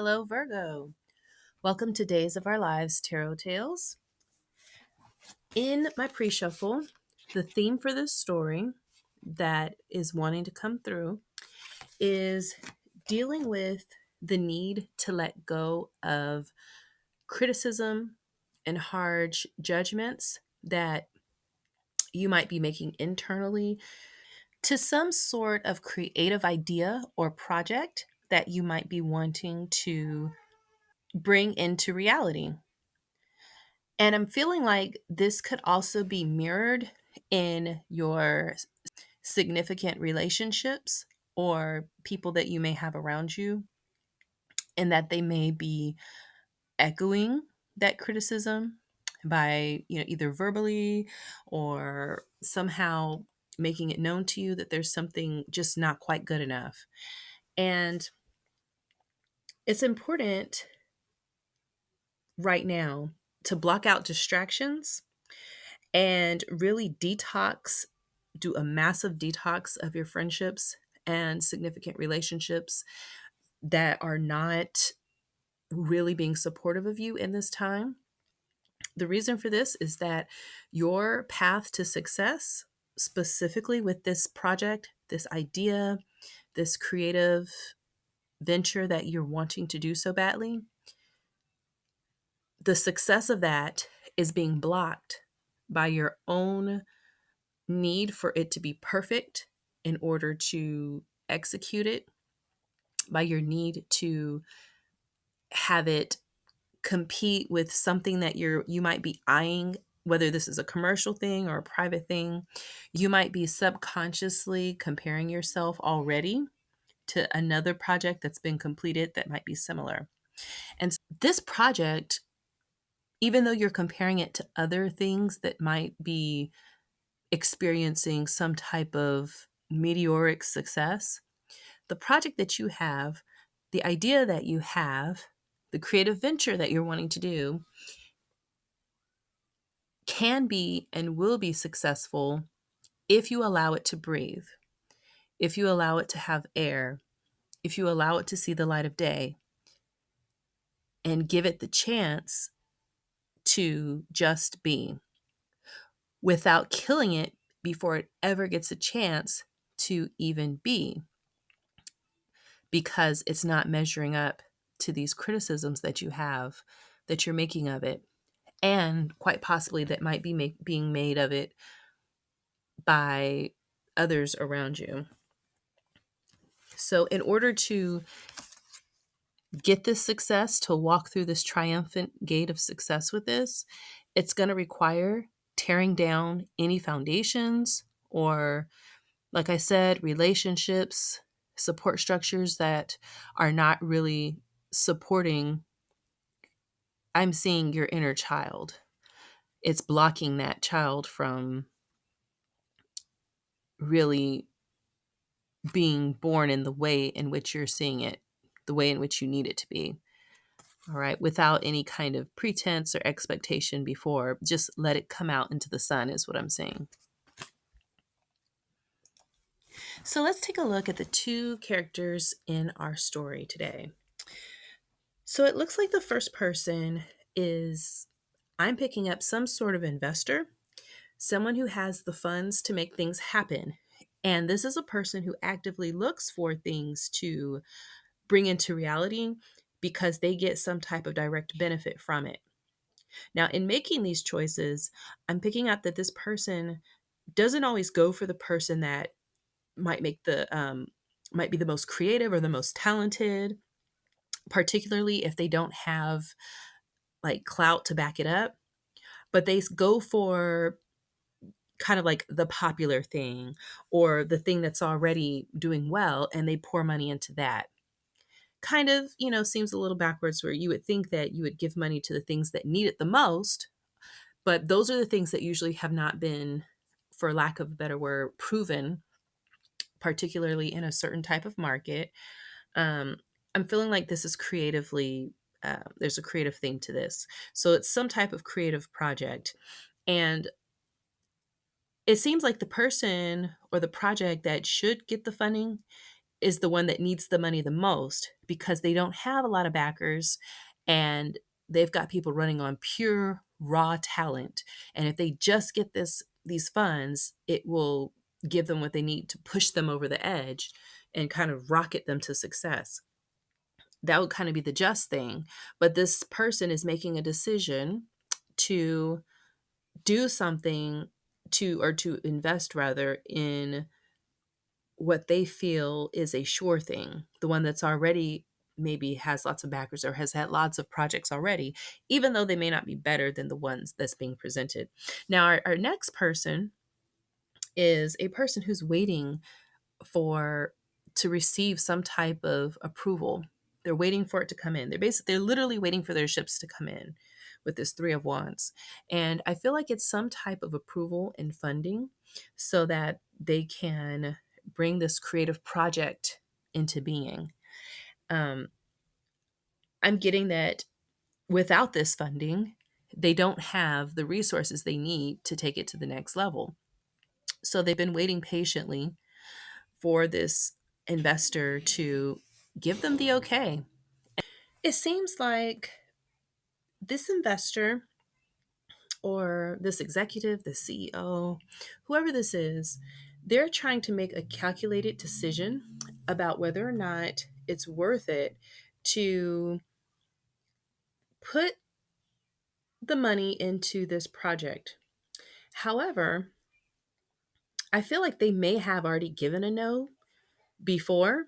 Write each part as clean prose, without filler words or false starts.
hello, Virgo. Welcome to Days of Our Lives Tarot Tales. In my pre shuffle, the theme for this story that is wanting to come through is dealing with the need to let go of criticism and harsh judgments that you might be making internally to some sort of creative idea or project that you might be wanting to bring into reality. And I'm feeling like this could also be mirrored in your significant relationships or people that you may have around you, and that they may be echoing that criticism by, either verbally or somehow making it known to you that there's something just not quite good enough. And it's important right now to block out distractions and really do a massive detox of your friendships and significant relationships that are not really being supportive of you in this time. The reason for this is that your path to success, specifically with this project, this idea, this creative venture that you're wanting to do so badly, the success of that is being blocked by your own need for it to be perfect in order to execute it, by your need to have it compete with something that you might be eyeing, whether this is a commercial thing or a private thing. You might be subconsciously comparing yourself already to another project that's been completed that might be similar. And this project, even though you're comparing it to other things that might be experiencing some type of meteoric success, the project that you have, the idea that you have, the creative venture that you're wanting to do can be and will be successful if you allow it to breathe, if you allow it to have air, if you allow it to see the light of day, and give it the chance to just be without killing it before it ever gets a chance to even be, because it's not measuring up to these criticisms that you have, that you're making of it, and quite possibly that might be being made of it by others around you. So in order to get this success, to walk through this triumphant gate of success with this, it's going to require tearing down any foundations or, like I said, relationships, support structures that are not really supporting. I'm seeing your inner child. It's blocking that child from really being born in the way in which you're seeing it, the way in which you need it to be. All right, without any kind of pretense or expectation before, just let it come out into the sun, is what I'm saying. So let's take a look at the two characters in our story today. So it looks like the first person is, I'm picking up some sort of investor, someone who has the funds to make things happen. And this is a person who actively looks for things to bring into reality because they get some type of direct benefit from it. Now, in making these choices, I'm picking up that this person doesn't always go for the person that might might be the most creative or the most talented, particularly if they don't have like clout to back it up, but they go for kind of like the popular thing or the thing that's already doing well, and they pour money into that. Kind of, seems a little backwards, where you would think that you would give money to the things that need it the most, but those are the things that usually have not been, for lack of a better word, proven, particularly in a certain type of market. I'm feeling like this is creatively, there's a creative thing to this. So it's some type of creative project. And it seems like the person or the project that should get the funding is the one that needs the money the most because they don't have a lot of backers, and they've got people running on pure raw talent. And if they just get these funds, it will give them what they need to push them over the edge and kind of rocket them to success. That would kind of be the just thing. But this person is making a decision to do something, to invest rather in what they feel is a sure thing, the one that's already maybe has lots of backers or has had lots of projects already, even though they may not be better than the ones that's being presented. Now, our next person is a person who's waiting for to receive some type of approval. They're waiting for it to come in. They're literally waiting for their ships to come in with this Three of Wands. And I feel like it's some type of approval and funding so that they can bring this creative project into being. Um, I'm getting that without this funding, they don't have the resources they need to take it to the next level. So they've been waiting patiently for this investor to give them the okay. It seems like this investor or this executive, the CEO, whoever this is, they're trying to make a calculated decision about whether or not it's worth it to put the money into this project. However, I feel like they may have already given a no before.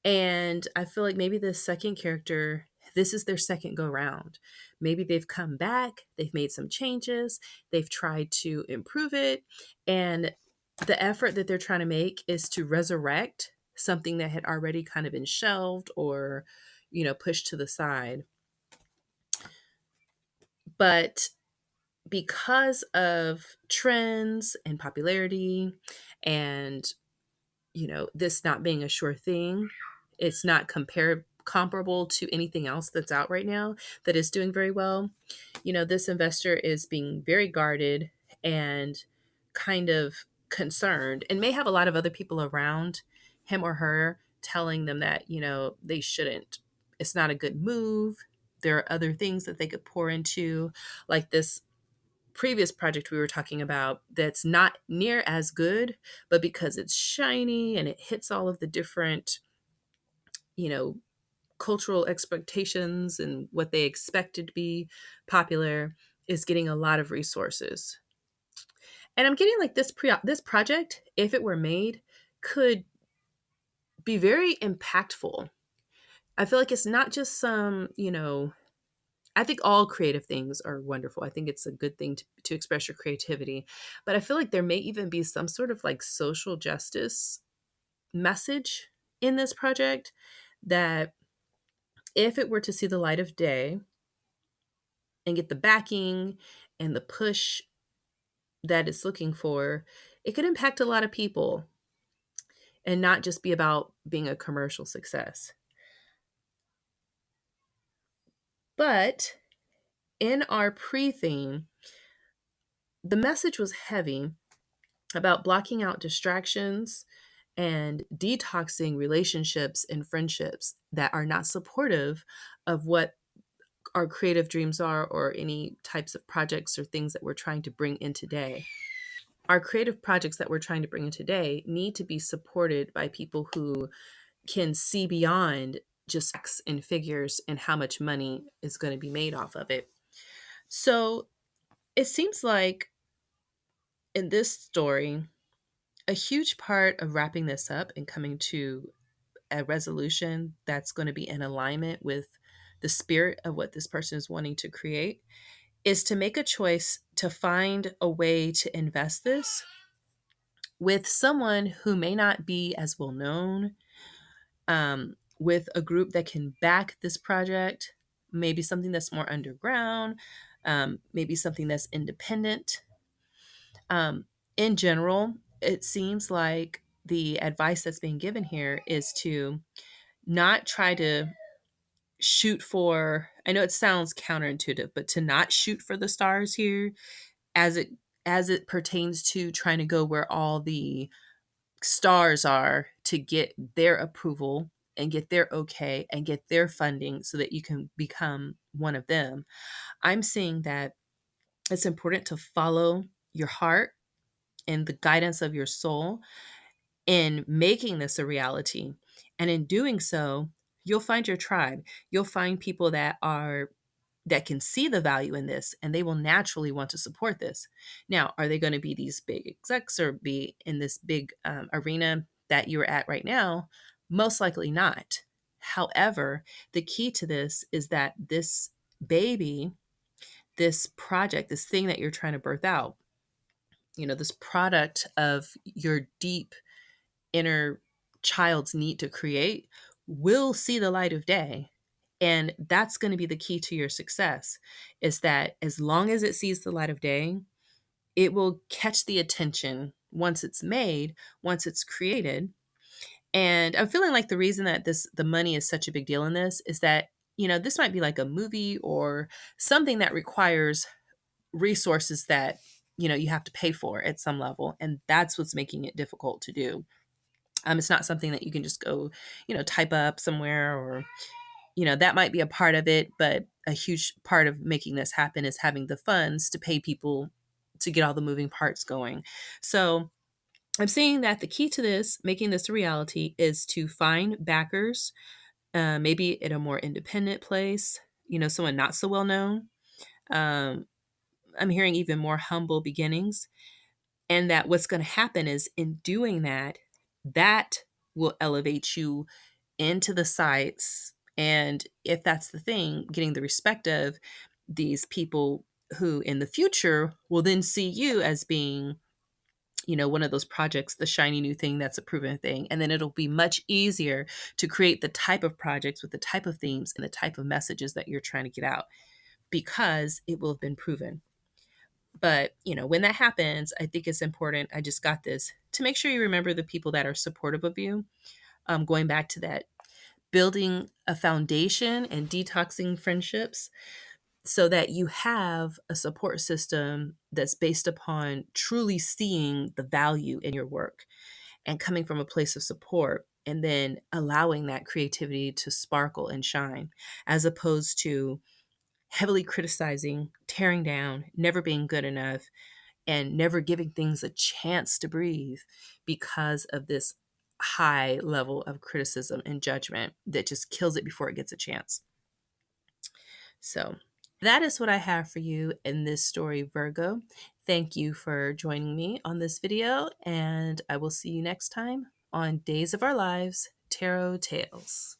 And I feel like maybe the second character, this is their second go round. Maybe they've come back, they've made some changes, they've tried to improve it. And the effort that they're trying to make is to resurrect something that had already kind of been shelved or, pushed to the side. But because of trends and popularity and this not being a sure thing, it's not comparable to anything else that's out right now that is doing very well. This investor is being very guarded and kind of concerned, and may have a lot of other people around him or her telling them that they shouldn't, it's not a good move. There are other things that they could pour into, like this previous project we were talking about that's not near as good, but because it's shiny and it hits all of the different, you know, cultural expectations and what they expected to be popular, is getting a lot of resources. And I'm getting like this project, if it were made, could be very impactful. I feel like it's not just some, I think all creative things are wonderful. I think it's a good thing to express your creativity. But I feel like there may even be some sort of like social justice message in this project that, if it were to see the light of day and get the backing and the push that it's looking for, it could impact a lot of people and not just be about being a commercial success. But in our pre theme, the message was heavy about blocking out distractions and detoxing relationships and friendships that are not supportive of what our creative dreams are, or any types of projects or things that we're trying to bring in today. Our creative projects that we're trying to bring in today need to be supported by people who can see beyond just facts and figures and how much money is going to be made off of it. So it seems like in this story, a huge part of wrapping this up and coming to a resolution that's going to be in alignment with the spirit of what this person is wanting to create is to make a choice to find a way to invest this with someone who may not be as well known, with a group that can back this project, maybe something that's more underground, maybe something that's independent. In general, it seems like the advice that's being given here is to not try to shoot for, I know it sounds counterintuitive, but to not shoot for the stars here as it pertains to trying to go where all the stars are to get their approval and get their okay and get their funding so that you can become one of them. I'm seeing that it's important to follow your heart and the guidance of your soul in making this a reality. And in doing so, you'll find your tribe. You'll find people that can see the value in this, and they will naturally want to support this. Now, are they going to be these big execs or be in this big arena that you're at right now? Most likely not. However, the key to this is that this baby, this project, this thing that you're trying to birth out, this product of your deep inner child's need to create will see the light of day. And that's going to be the key to your success, is that as long as it sees the light of day, it will catch the attention once it's made, once it's created. And I'm feeling like the reason that the money is such a big deal in this is that, this might be like a movie or something that requires resources that, you have to pay for at some level. And that's what's making it difficult to do. It's not something that you can just go, type up somewhere, or, that might be a part of it. But a huge part of making this happen is having the funds to pay people to get all the moving parts going. So I'm seeing that the key to this, making this a reality, is to find backers, maybe at a more independent place, someone not so well known. Um, I'm hearing even more humble beginnings. And that what's going to happen is, in doing that, that will elevate you into the sights. And if that's the thing, getting the respect of these people who in the future will then see you as being, one of those projects, the shiny new thing that's a proven thing. And then it'll be much easier to create the type of projects with the type of themes and the type of messages that you're trying to get out, because it will have been proven. But, when that happens, I think it's important. I just got this to make sure you remember the people that are supportive of you. Going back to that, building a foundation and detoxing friendships so that you have a support system that's based upon truly seeing the value in your work and coming from a place of support, and then allowing that creativity to sparkle and shine, as opposed to heavily criticizing, tearing down, never being good enough, and never giving things a chance to breathe because of this high level of criticism and judgment that just kills it before it gets a chance. So that is what I have for you in this story, Virgo. Thank you for joining me on this video, and I will see you next time on Days of Our Lives Tarot Tales.